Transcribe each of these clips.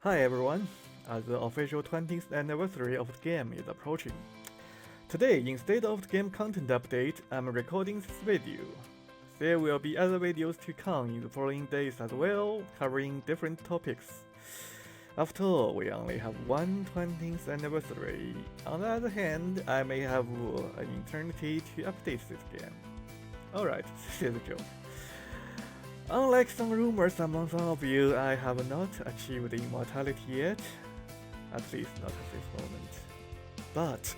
Hi everyone, the official 20th anniversary of the game is approaching. Today, instead of the game content update, I'm recording this video. There will be other videos to come in the following days as well, covering different topics. After all, we only have one 20th anniversary. On the other hand, I may have an eternity to update this game. Alright, this is a joke. Unlike some rumors among some of you, I have not achieved immortality yet, at least not at this moment. But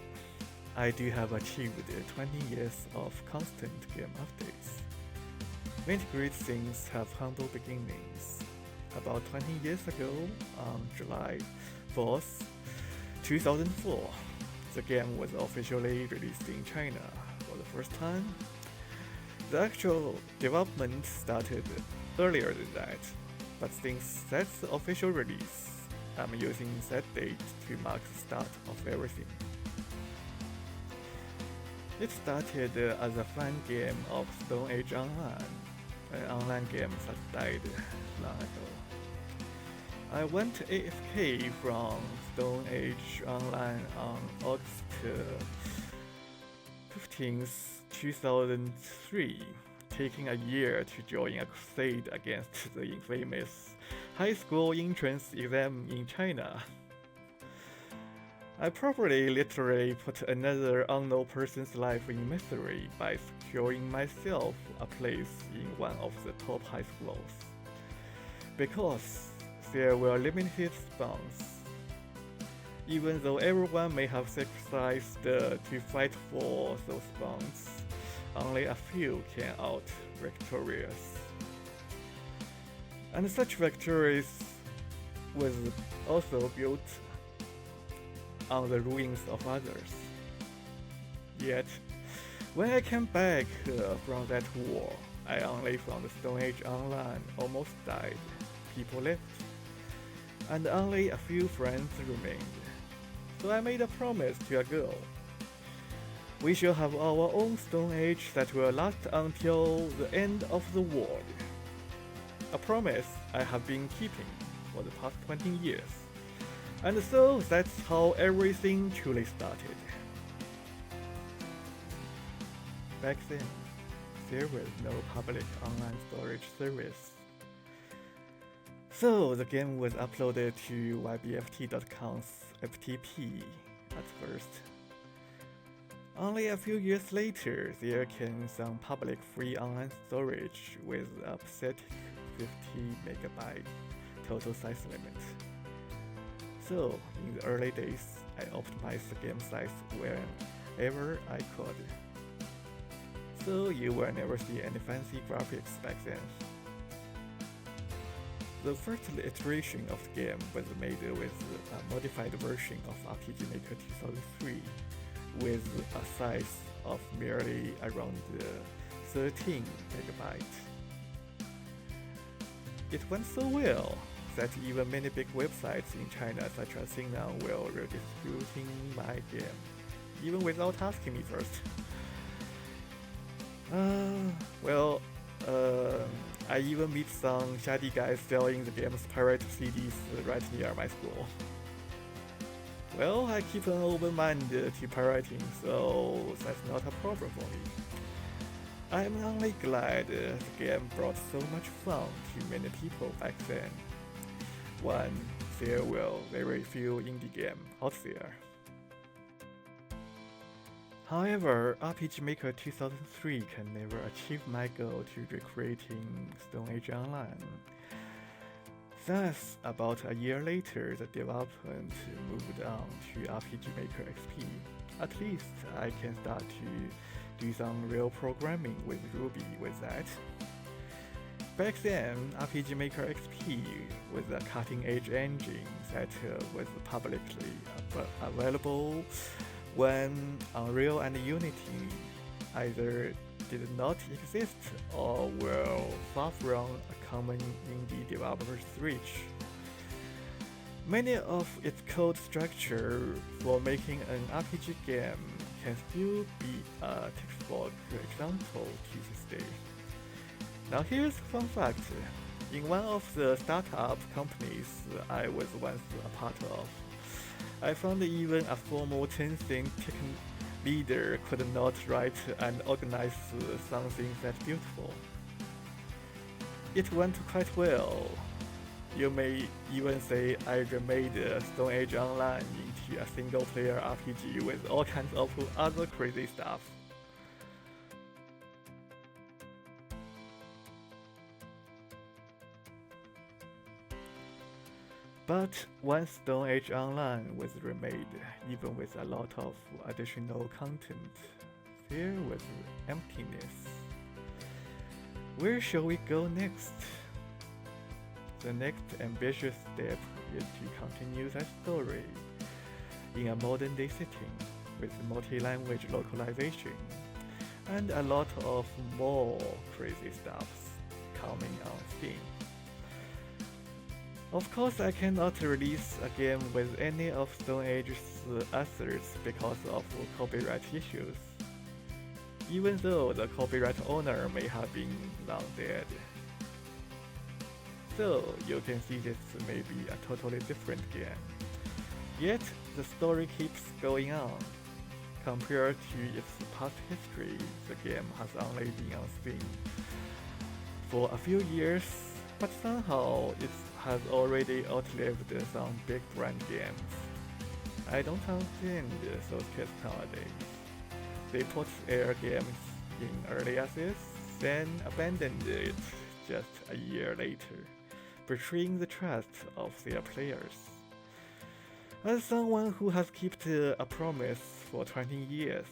I do have achieved 20 years of constant game updates. Many great things have humble beginnings. About 20 years ago, on July 4th, 2004, the game was officially released in China for the first time. The actual development started earlier than that, but since that's the official release, I'm using that date to mark the start of everything. It started as a fan game of Stone Age Online, an online game that died long ago. I went AFK from Stone Age Online on August 15th, 2003, taking a year to join a crusade against the infamous high school entrance exam in China. I probably literally put another unknown person's life in misery by securing myself a place in one of the top high schools. Because there were limited spawns. Even though everyone may have sacrificed to fight for those spawns, only a few came out victorious. And such victories was also built on the ruins of others. Yet, when I came back from that war, I only found the Stone Age Online almost died. People left, and only a few friends remained. So I made a promise to a girl. We shall have our own Stone Age that will last until the end of the world. A promise I have been keeping for the past 20 years. And so that's how everything truly started. Back then, there was no public online storage service. So the game was uploaded to ybft.com's FTP at first. Only a few years later, there came some public free online storage with a pathetic 50 megabyte total size limit. So in the early days, I optimized the game size whenever I could. So you will never see any fancy graphics back then. The first iteration of the game was made with a modified version of RPG Maker 2003 with a size of merely around 13 megabytes. It went so well that even many big websites in China such as Xingnan were redistributing my game, even without asking me first. I even meet some shady guys selling the game's pirate CDs right near my school. Well, I keep an open mind to pirating, so that's not a problem for me. I'm only glad the game brought so much fun to many people back then, when there were very few indie games out there. However, RPG Maker 2003 can never achieve my goal to recreating Stone Age Online. Thus, about a year later, the development moved on to RPG Maker XP. At least I can start to do some real programming with Ruby with that. Back then, RPG Maker XP was a cutting-edge engine that was publicly available when Unreal and Unity either did not exist or were far from a common indie developer's reach. Many of its code structure for making an RPG game can still be a textbook example to this day. Now here's a fun fact. In one of the startup companies I was once a part of, I found even a former Tencent tech leader could not write and organize something that beautiful. It went quite well. You may even say I remade Stone Age Online into a single-player RPG with all kinds of other crazy stuff. But once Stone Age Online was remade, even with a lot of additional content, there was emptiness. Where shall we go next? The next ambitious step is to continue that story in a modern day setting with multi-language localization and a lot of more crazy stuff coming on Steam. Of course, I cannot release a game with any of Stone Age's assets because of copyright issues, even though the copyright owner may have been long dead. So you can see this may be a totally different game. Yet the story keeps going on. Compared to its past history, the game has only been on Steam for a few years, but somehow it has already outlived some big brand games. I don't understand those kids nowadays. They put their games in early access, then abandoned it just a year later, betraying the trust of their players. As someone who has kept a promise for 20 years,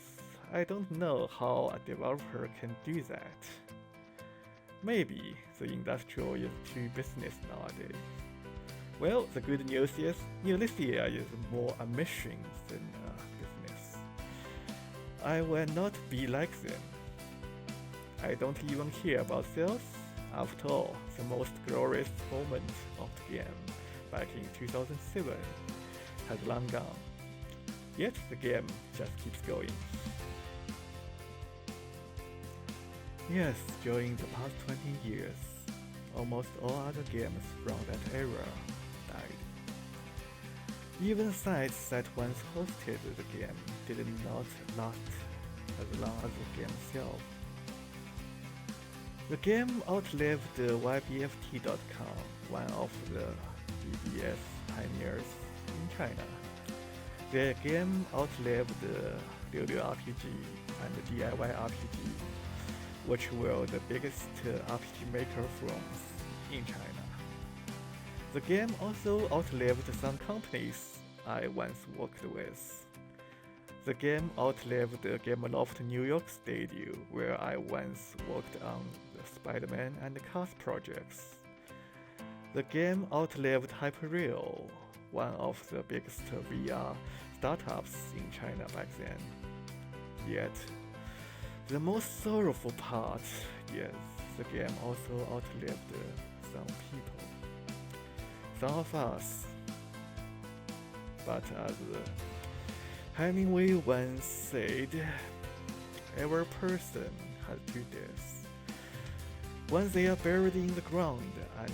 I don't know how a developer can do that. Maybe the industry is too business nowadays. Well, the good news is Neolithic is more a mission than a business. I will not be like them. I don't even care about sales. After all, the most glorious moment of the game, back in 2007, has long gone. Yet the game just keeps going. Yes, during the past 20 years, almost all other games from that era died. Even sites that once hosted the game did not last as long as the game itself. The game outlived YBFT.com, one of the BBS pioneers in China. The game outlived Liu Liu RPG and DIY RPG, which were the biggest RPG maker firms in China. The game also outlived some companies I once worked with. The game outlived the Gameloft New York studio, where I once worked on the Spider-Man and Cars projects. The game outlived Hyperreal, one of the biggest VR startups in China back then. Yet, the most sorrowful part is the game also outlived some people. Some of us. But as Hemingway once said, every person has two deaths. Once they are buried in the ground and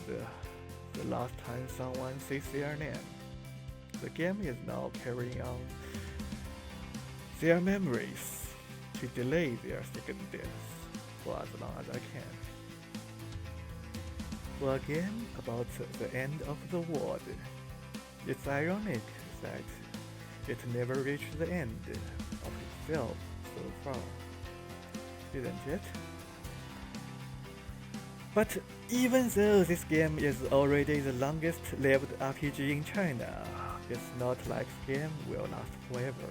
the last time someone says their name. The game is now carrying on their memories to delay their second death for as long as I can. For a game about the end of the world, it's ironic that it never reached the end of itself so far, isn't it? But even though this game is already the longest lived RPG in China, it's not like the game will last forever.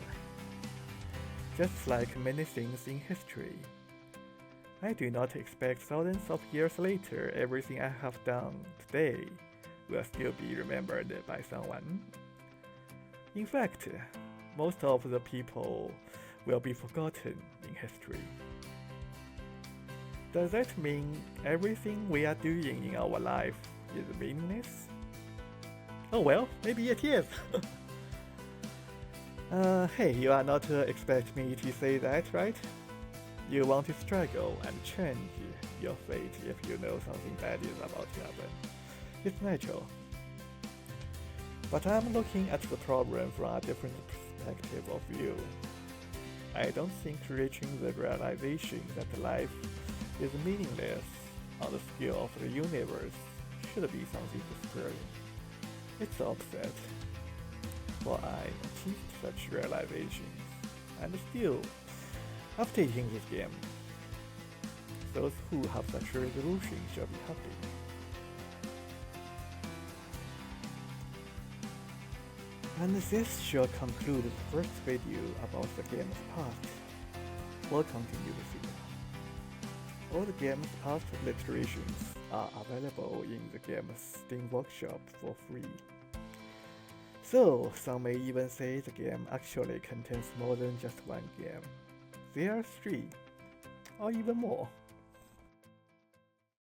Just like many things in history, I do not expect thousands of years later everything I have done today will still be remembered by someone. In fact, most of the people will be forgotten in history. Does that mean everything we are doing in our life is meaningless? Oh well, maybe it is. Hey, you are not expect me to say that, right? You want to struggle and change your fate if you know something bad is about to happen. It's natural. But I'm looking at the problem from a different perspective of view. I don't think reaching the realization that life is meaningless on the scale of the universe should be something despairing. It's the opposite. For I achieved such realizations, and still, after taking this game, those who have such resolution shall be happy. And this shall conclude the first video about the game's past. We'll continue the sequel. All the game's past illustrations are available in the game's Steam Workshop for free. So, some may even say the game actually contains more than just one game. There are 3, or even more.